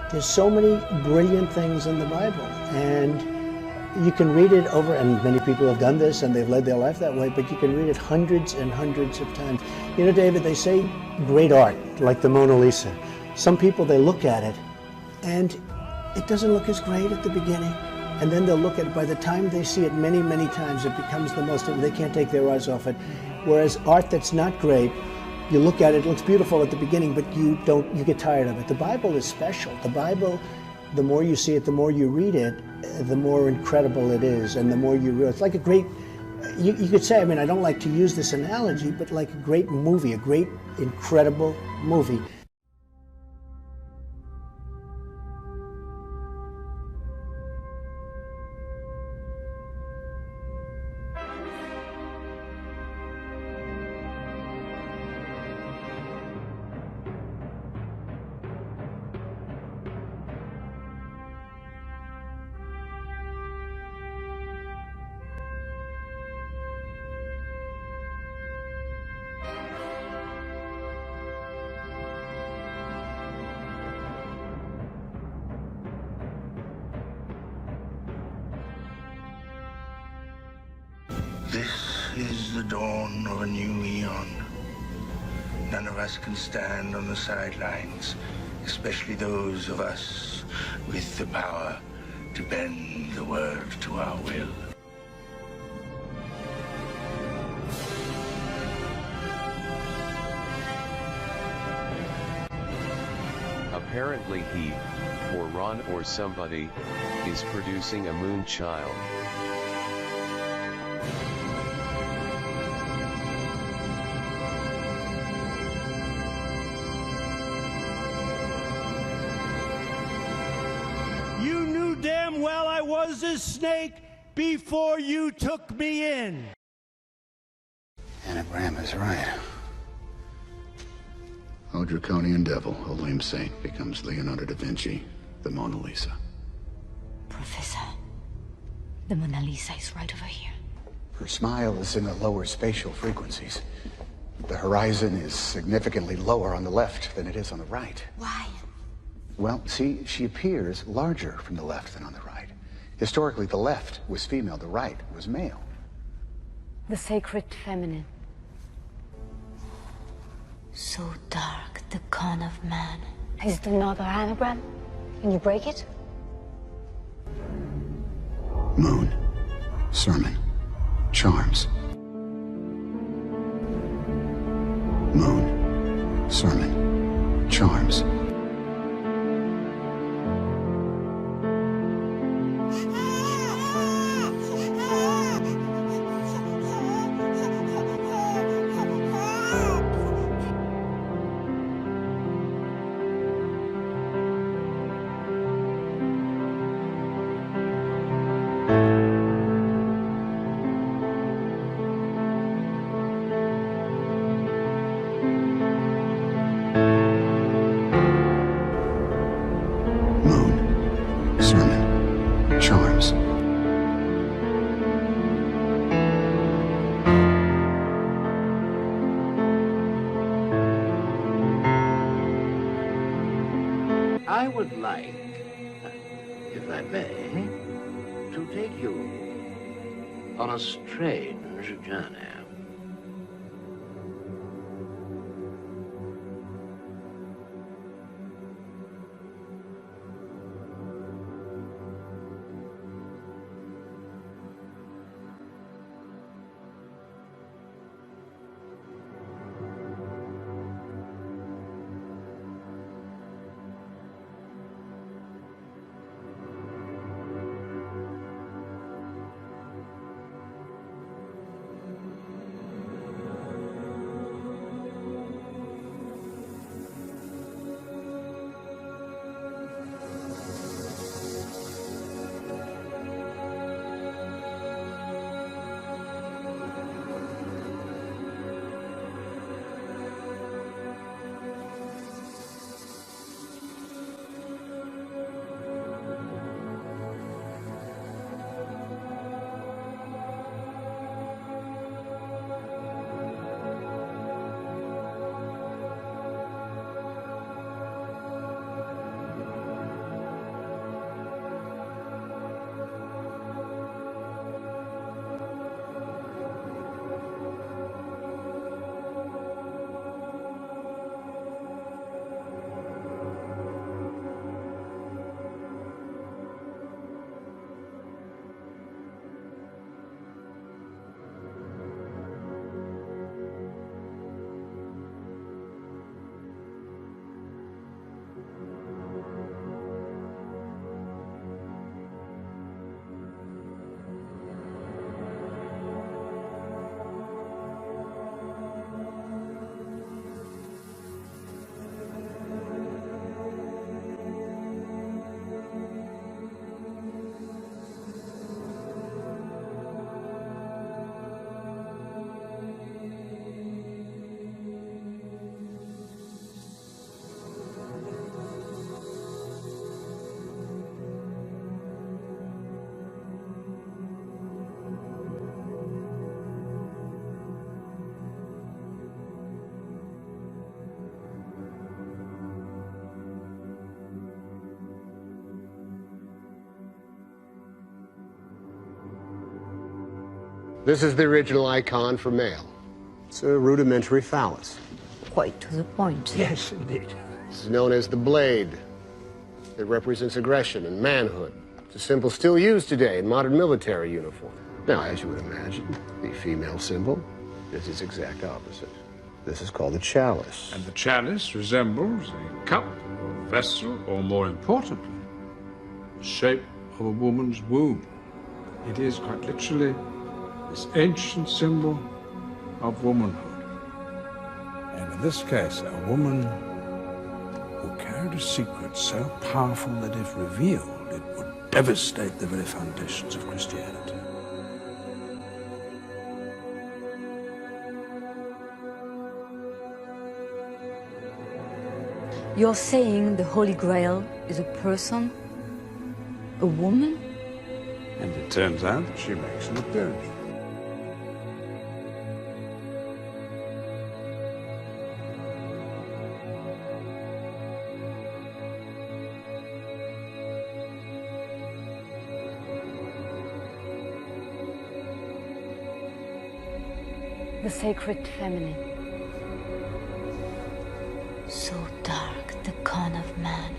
There's so many brilliant things in the Bible, and you can read it over, and many people have done this and they've led their life that way, but you can read it hundreds and hundreds of times. You know, David, they say great art, like the Mona Lisa. Some people, they look at it and it doesn't look as great at the beginning, and then they'll look at it, by the time they see it many, many times, it becomes the most, they can't take their eyes off it. Whereas art that's not great, you look at it, it looks beautiful at the beginning, but you get tired of it. The Bible is special. The Bible, the more you see it, the more you read it, the more incredible it is, and the more you realize. It's like a great, you could say, I mean, I don't like to use this analogy, but like a great movie, a great, incredible movie. This is the dawn of a new eon. None of us can stand on the sidelines, especially those of us with the power to bend the world to our will. Apparently he, or Ron or somebody, is producing a MoonChild. You knew damn well I was a snake before you took me in. Anagram is right. Oh, draconian devil, a lame saint, becomes Leonardo da Vinci, the Mona Lisa. Professor, the Mona Lisa is right over here. Her smile is in the lower spatial frequencies. The horizon is significantly lower on the left than it is on the right. Why? Well, see, she appears larger from the left than on the right. Historically, the left was female, the right was male. The sacred feminine. So dark, the con of man. Is there another anagram? Can you break it? Moon. Sermon. Charms. Moon. Sermon. Charms. I would like, if I may, to take you on a strange journey. This is the original icon for male. It's a rudimentary phallus. Quite to the point. Yes, indeed. This is known as the blade. It represents aggression and manhood. It's a symbol still used today in modern military uniform. Now, as you would imagine, the female symbol is its exact opposite. This is called a chalice. And the chalice resembles a cup or vessel, or more importantly, the shape of a woman's womb. It is quite literally this ancient symbol of womanhood. And in this case, a woman who carried a secret so powerful that if revealed, it would devastate the very foundations of Christianity. You're saying the Holy Grail is a person? A woman? And it turns out that she makes an appearance. The sacred feminine. So dark, the con of man.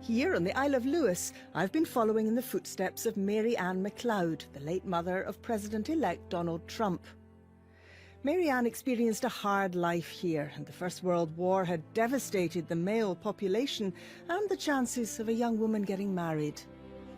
Here on the Isle of Lewis, I've been following in the footsteps of Mary Ann MacLeod, the late mother of President-elect Donald Trump. Mary Ann experienced a hard life here, and the First World War had devastated the male population and the chances of a young woman getting married.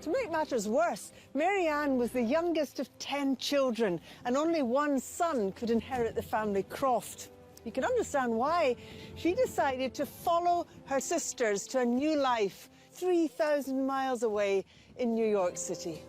To make matters worse, Mary Ann was the youngest of 10 children, and only one son could inherit the family croft. You can understand why. She decided to follow her sisters to a new life 3,000 miles away in New York City.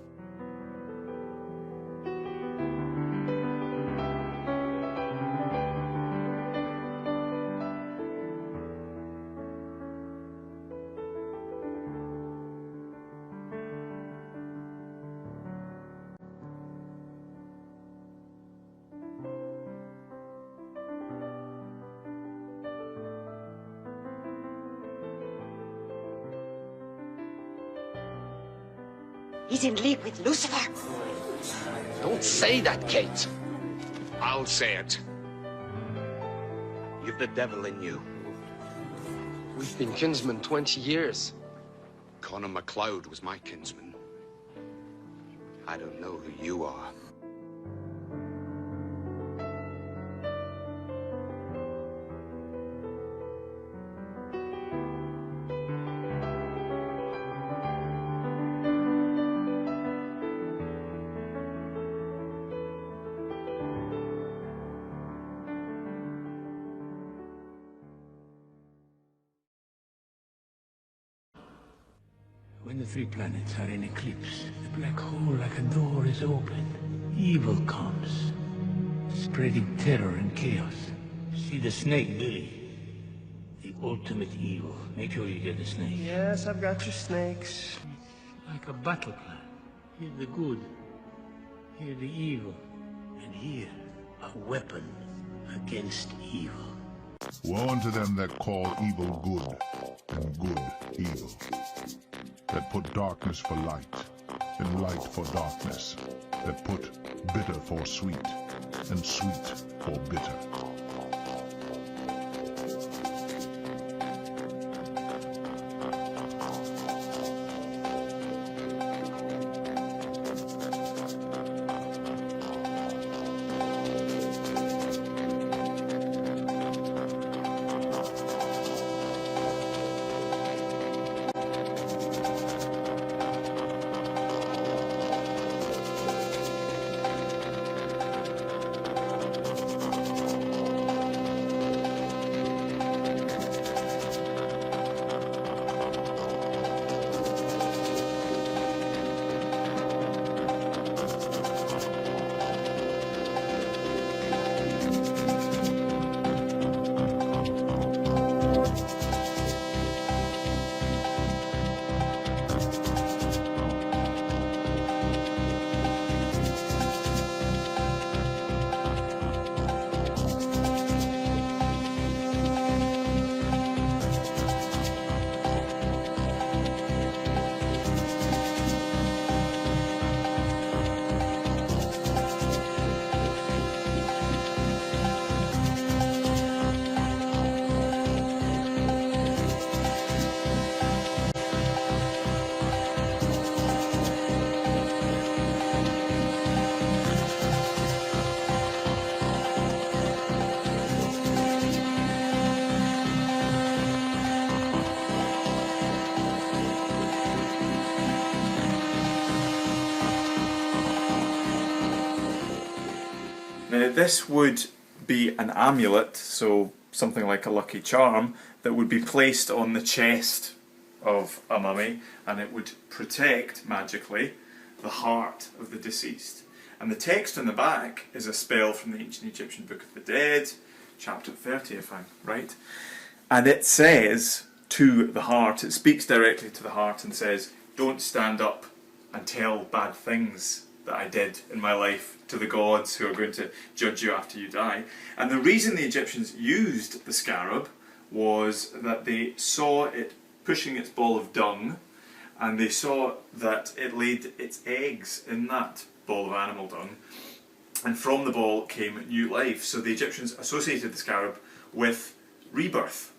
He's in league with Lucifer. Don't say that, Kate. I'll say it. You've the devil in you. We've been kinsmen 20 years. Connor MacLeod was my kinsman. I don't know who you are. When the three planets are in eclipse, the black hole like a door is opened. Evil comes, spreading terror and chaos. See the snake, Billy? The ultimate evil. Make sure you get the snake. Yes, I've got your snakes. Like a battle plan. Here the good, here the evil, and here a weapon against evil. Woe unto them that call evil good, and good evil, that put darkness for light, and light for darkness, that put bitter for sweet, and sweet for bitter. Now this would be an amulet, so something like a lucky charm, that would be placed on the chest of a mummy, and it would protect, magically, the heart of the deceased. And the text on the back is a spell from the ancient Egyptian Book of the Dead, chapter 30 if I'm right, and it says to the heart, it speaks directly to the heart and says, don't stand up and tell bad things that I did in my life to the gods who are going to judge you after you die. And the reason the Egyptians used the scarab was that they saw it pushing its ball of dung, and they saw that it laid its eggs in that ball of animal dung, and from the ball came new life. So the Egyptians associated the scarab with rebirth.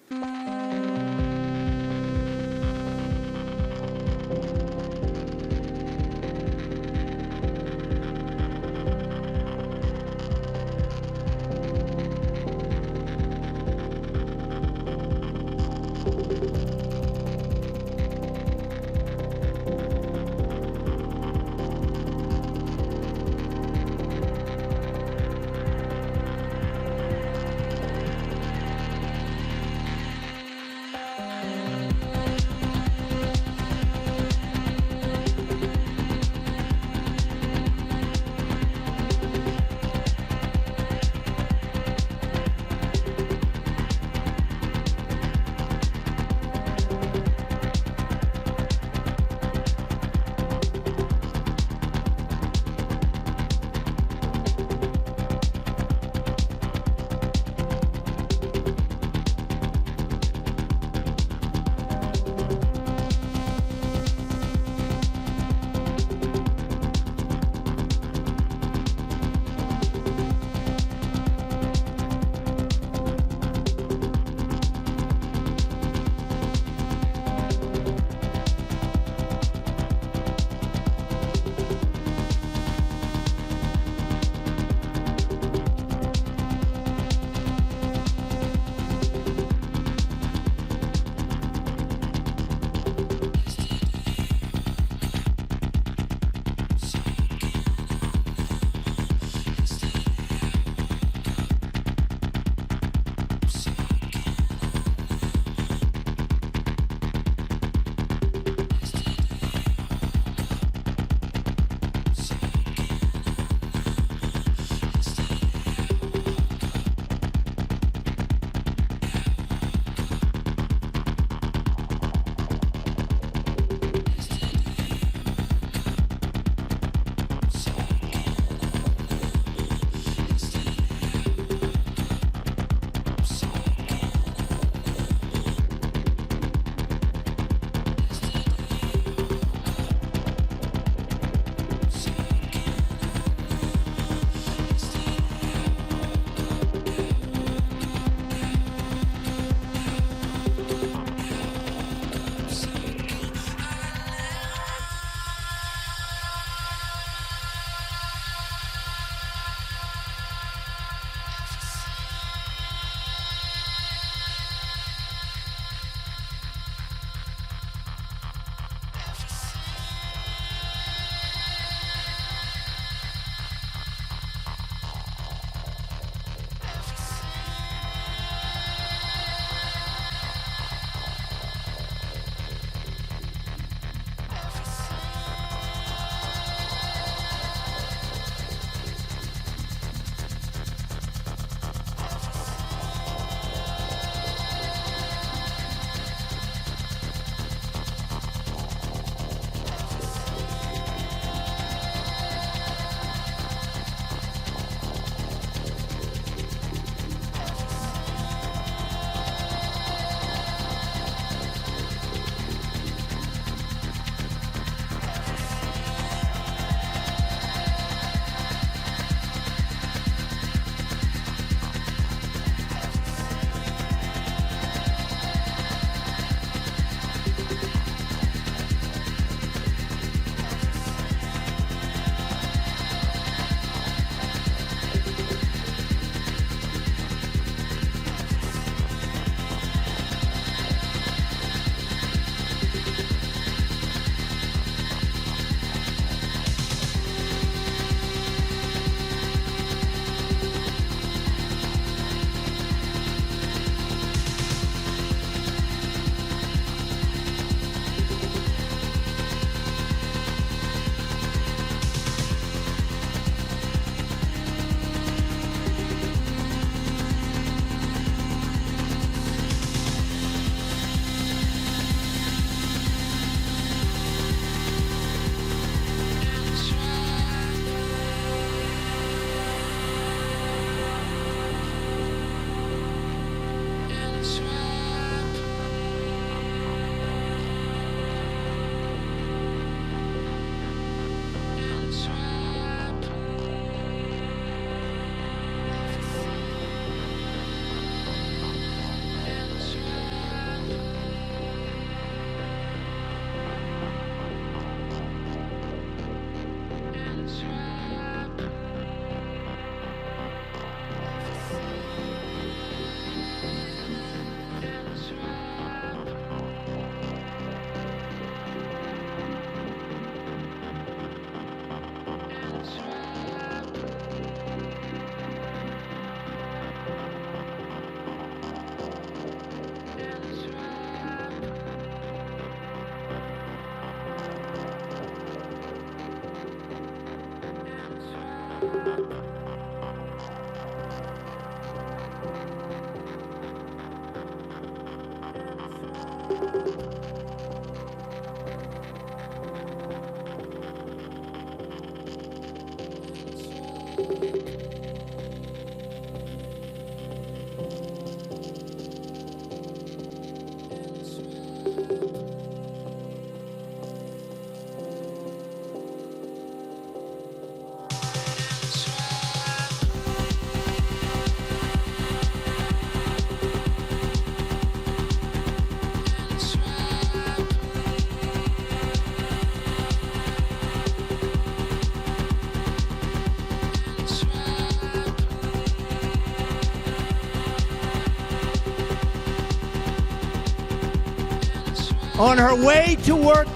On her way to work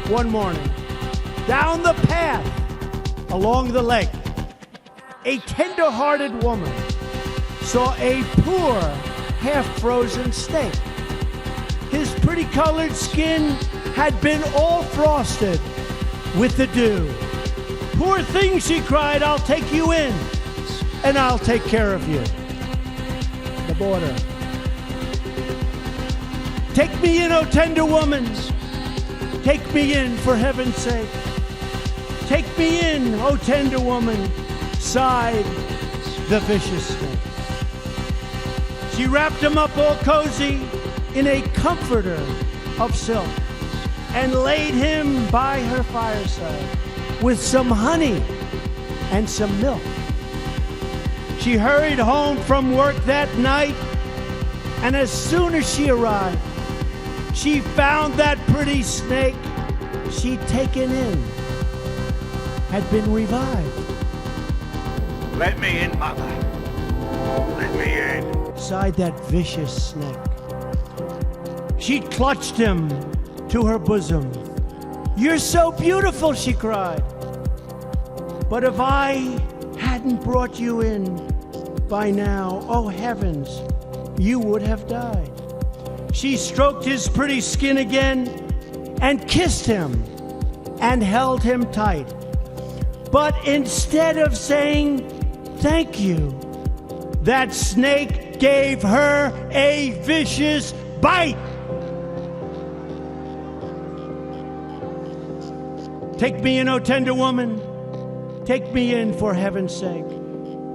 one morning, down the path along the lake, a tender-hearted woman saw a poor, half-frozen snake. His pretty-colored skin had been all frosted with the dew. "Poor thing," she cried, "I'll take you in, and I'll take care of you." The border. "Take me in, O tender woman. Take me in, for heaven's sake. Take me in, O tender woman," sighed the vicious snake. She wrapped him up all cozy in a comforter of silk and laid him by her fireside with some honey and some milk. She hurried home from work that night, and as soon as she arrived, she found that pretty snake she'd taken in had been revived. Let me in, mother. Let me in. Sighed that vicious snake. She clutched him to her bosom. "You're so beautiful," she cried. "But if I hadn't brought you in by now, oh heavens, you would have died." She stroked his pretty skin again and kissed him and held him tight. But instead of saying thank you, that snake gave her a vicious bite. "Take me in, O tender woman. Take me in, for heaven's sake.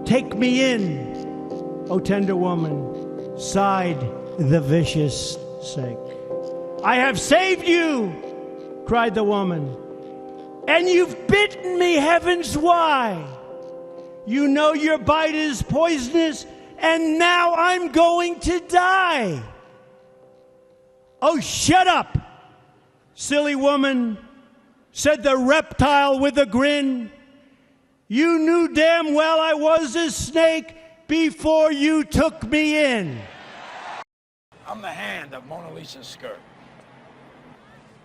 Take me in, O tender woman," sighed the vicious snake. "I have saved you," cried the woman, "and you've bitten me, heavens, why? You know your bite is poisonous, and now I'm going to die." "Oh, shut up, silly woman," said the reptile with a grin. "You knew damn well I was a snake before you took me in." I'm the hand of Mona Lisa's skirt.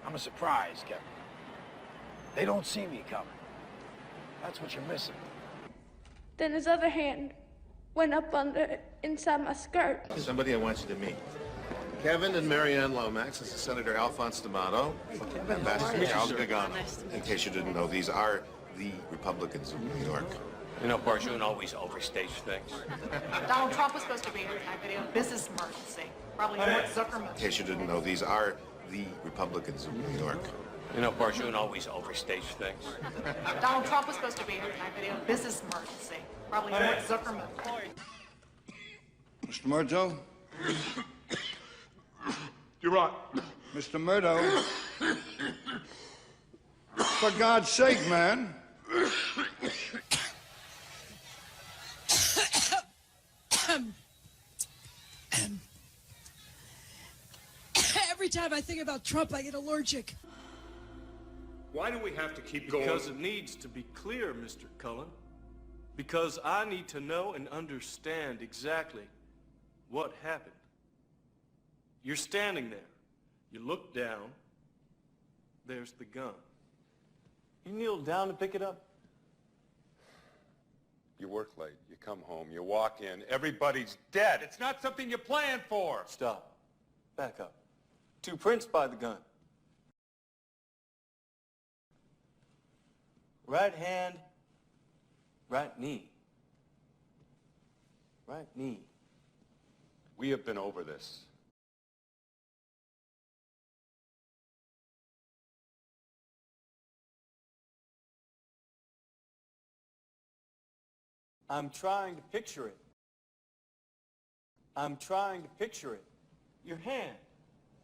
I'm a surprise, Kevin. They don't see me coming. That's what you're missing. Then his other hand went up inside my skirt. Somebody I want you to meet. Kevin and Marianne Lomax. This is Senator Alphonse D'Amato. Ambassador Charles Gagano. In case you didn't know, these are the Republicans of New York. You know, Parsons always overstates things. Donald Trump was supposed to be here tonight, video business emergency. Probably Mark Zuckerman. In case you didn't know, these are the Republicans of New York. You know, Parsons always overstates things. Donald Trump was supposed to be here tonight, video business emergency. Probably Mark Zuckerman. Mr. Murdo? You're right. Mr. Murdo? For God's sake, man. Every time I think about Trump, I get allergic. Why do we have to keep going? Because it needs to be clear, Mr. Cullen. Because I need to know and understand exactly what happened. You're standing there. You look down. There's the gun. You kneel down to pick it up. You work late, you come home, you walk in, everybody's dead. It's not something you planned for. Stop. Back up. 2 prints by the gun. Right knee. Right knee. We have been over this. I'm trying to picture it. I'm trying to picture it. Your hand.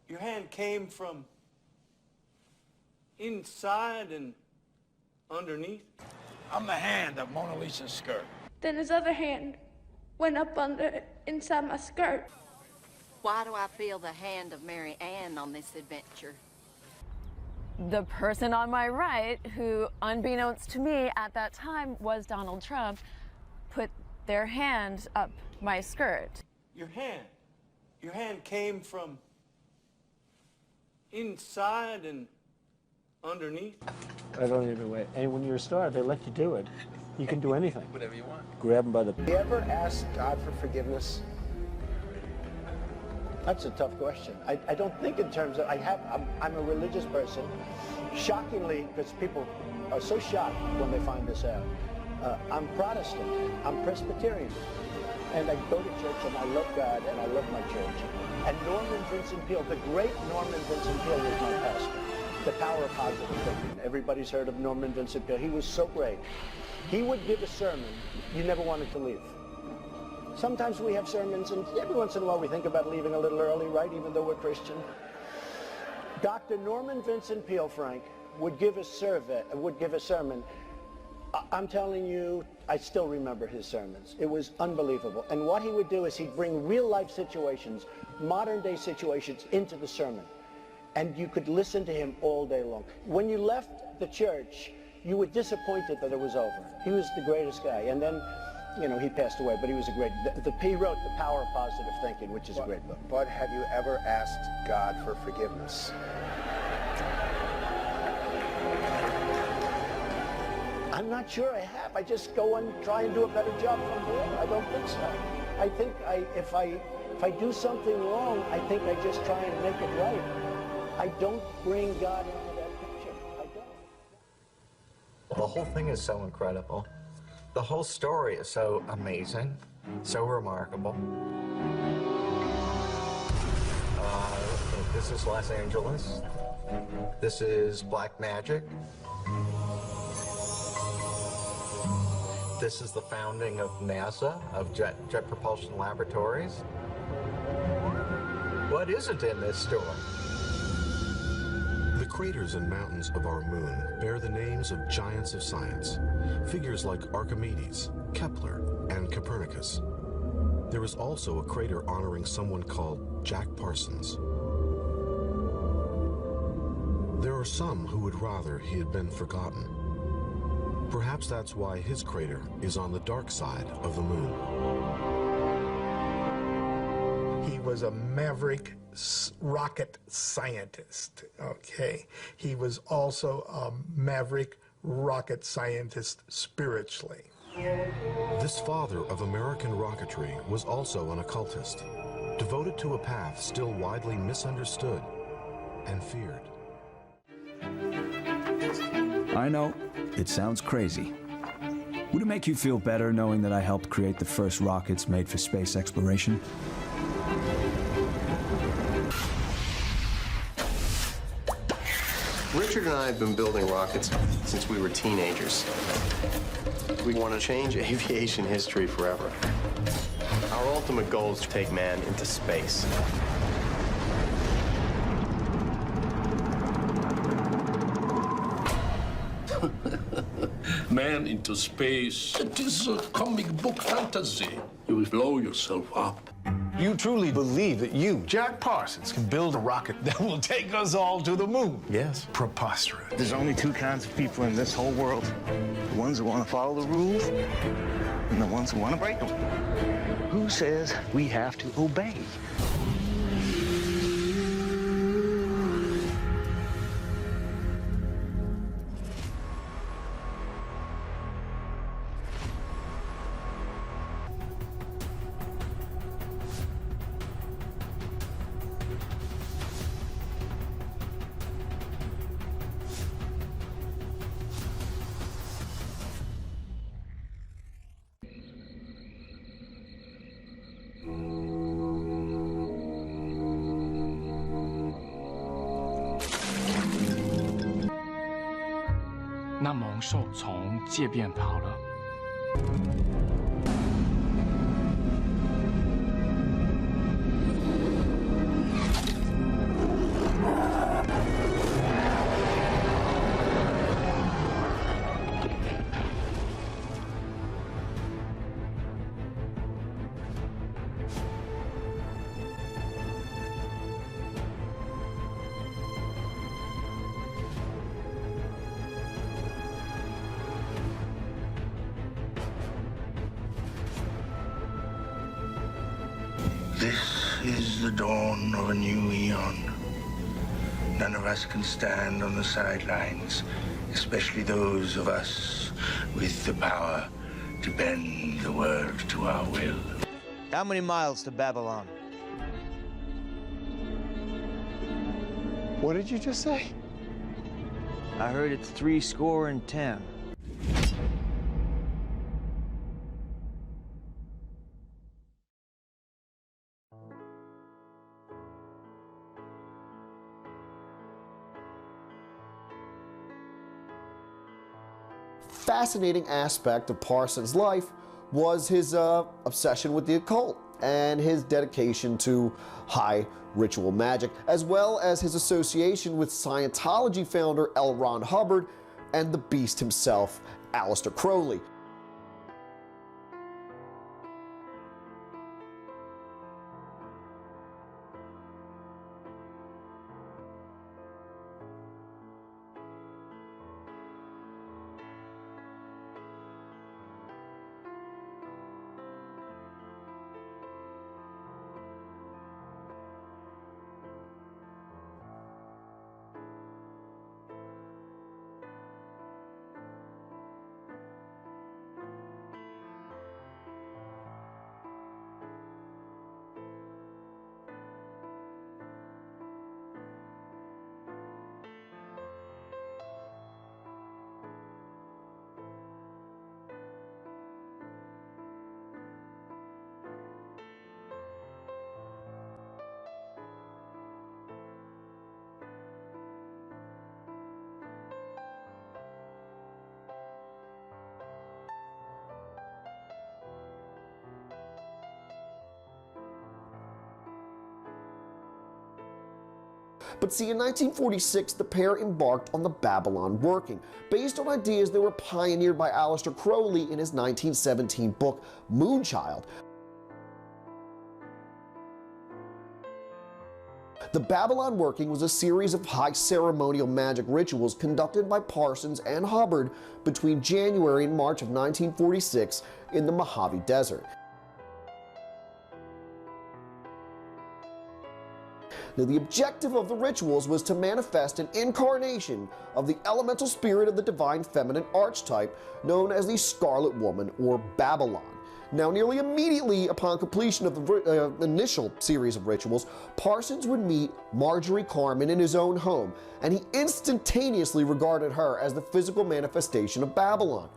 Your hand came from inside and underneath. I'm the hand of Mona Lisa's skirt. Then his other hand went up under, inside my skirt. Why do I feel the hand of Mary Ann on this adventure? The person on my right, who, unbeknownst to me at that time, was Donald Trump, put their hand up my skirt. Your hand came from inside and underneath. I don't even wait. And when you're a star, they let you do it. You can do anything. Whatever you want. Grab them by the... You ever ask God for forgiveness? That's a tough question. I don't think in terms of, I'm a religious person. Shockingly, because people are so shocked when they find this out. I'm Protestant, I'm Presbyterian. And I go to church and I love God and I love my church. And Norman Vincent Peale, the great Norman Vincent Peale was my pastor. The power of positive thinking. Everybody's heard of Norman Vincent Peale. He was so great. He would give a sermon you never wanted to leave. Sometimes we have sermons, and every once in a while we think about leaving a little early, right, even though we're Christian. Dr. Norman Vincent Peale, Frank, would give a sermon. I'm telling you, I still remember his sermons. It was unbelievable. And what he would do is he'd bring real-life situations, modern-day situations, into the sermon. And you could listen to him all day long. When you left the church, you were disappointed that it was over. He was the greatest guy. And then, you know, he passed away, but he was a great... He wrote The Power of Positive Thinking, which is a great book. But have you ever asked God for forgiveness? I'm not sure I have. I just go and try and do a better job from there. I don't think so. I think if I do something wrong, I think I just try and make it right. I don't bring God into that picture. I don't. The whole thing is so incredible. The whole story is so amazing, so remarkable. This is Los Angeles. This is black magic. This is the founding of NASA, of Jet Propulsion Laboratories. What isn't in this story? The craters and mountains of our moon bear the names of giants of science, figures like Archimedes, Kepler, and Copernicus. There is also a crater honoring someone called Jack Parsons. There are some who would rather he had been forgotten. Perhaps that's why his crater is on the dark side of the moon. He was a maverick rocket scientist, okay? He was also a maverick rocket scientist spiritually. This father of American rocketry was also an occultist, devoted to a path still widely misunderstood and feared. I know, it sounds crazy. Would it make you feel better knowing that I helped create the first rockets made for space exploration? Richard and I have been building rockets since we were teenagers. We want to change aviation history forever. Our ultimate goal is to take man into space. Man into space. It is a comic book fantasy. You will blow yourself up. You truly believe that you, Jack Parsons, can build a rocket that will take us all to the moon? Yes. Preposterous. There's only two kinds of people in this whole world. The ones who want to follow the rules and the ones who want to break them. Who says we have to obey? 那猛兽从界边跑了。This is the dawn of a new eon. None of us can stand on the sidelines, especially those of us with the power to bend the world to our will. How many miles to Babylon? What did you just say? I heard it's 70. Fascinating aspect of Parsons' life was his obsession with the occult and his dedication to high ritual magic, as well as his association with Scientology founder Ron Hubbard and the beast himself, Aleister Crowley. But see, in 1946, the pair embarked on the Babylon working, based on ideas that were pioneered by Aleister Crowley in his 1917 book, MoonChild. The Babylon working was a series of high ceremonial magic rituals conducted by Parsons and Hubbard between January and March of 1946 in the Mojave Desert. Now, the objective of the rituals was to manifest an incarnation of the elemental spirit of the divine feminine archetype known as the Scarlet Woman or Babylon. Now, nearly immediately upon completion of the initial series of rituals, Parsons would meet Marjorie Carmen in his own home, and he instantaneously regarded her as the physical manifestation of Babylon.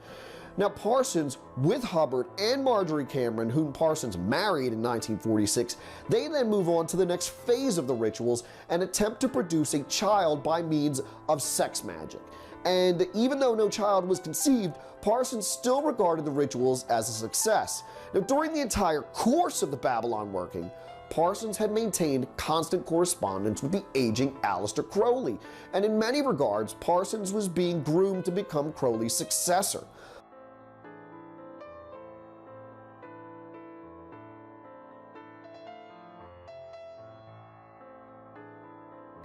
Now, Parsons, with Hubbard and Marjorie Cameron, whom Parsons married in 1946, they then move on to the next phase of the rituals and attempt to produce a child by means of sex magic. And even though no child was conceived, Parsons still regarded the rituals as a success. Now, during the entire course of the Babylon working, Parsons had maintained constant correspondence with the aging Aleister Crowley, and in many regards, Parsons was being groomed to become Crowley's successor.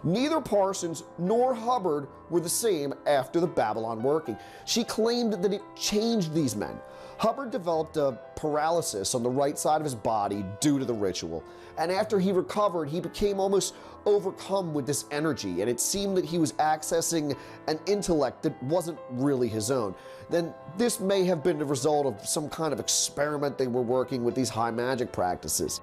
Neither Parsons nor Hubbard were the same after the Babylon working. She claimed that it changed these men. Hubbard developed a paralysis on the right side of his body due to the ritual, and after he recovered, he became almost overcome with this energy, and it seemed that he was accessing an intellect that wasn't really his own. Then this may have been the result of some kind of experiment they were working with these high magic practices.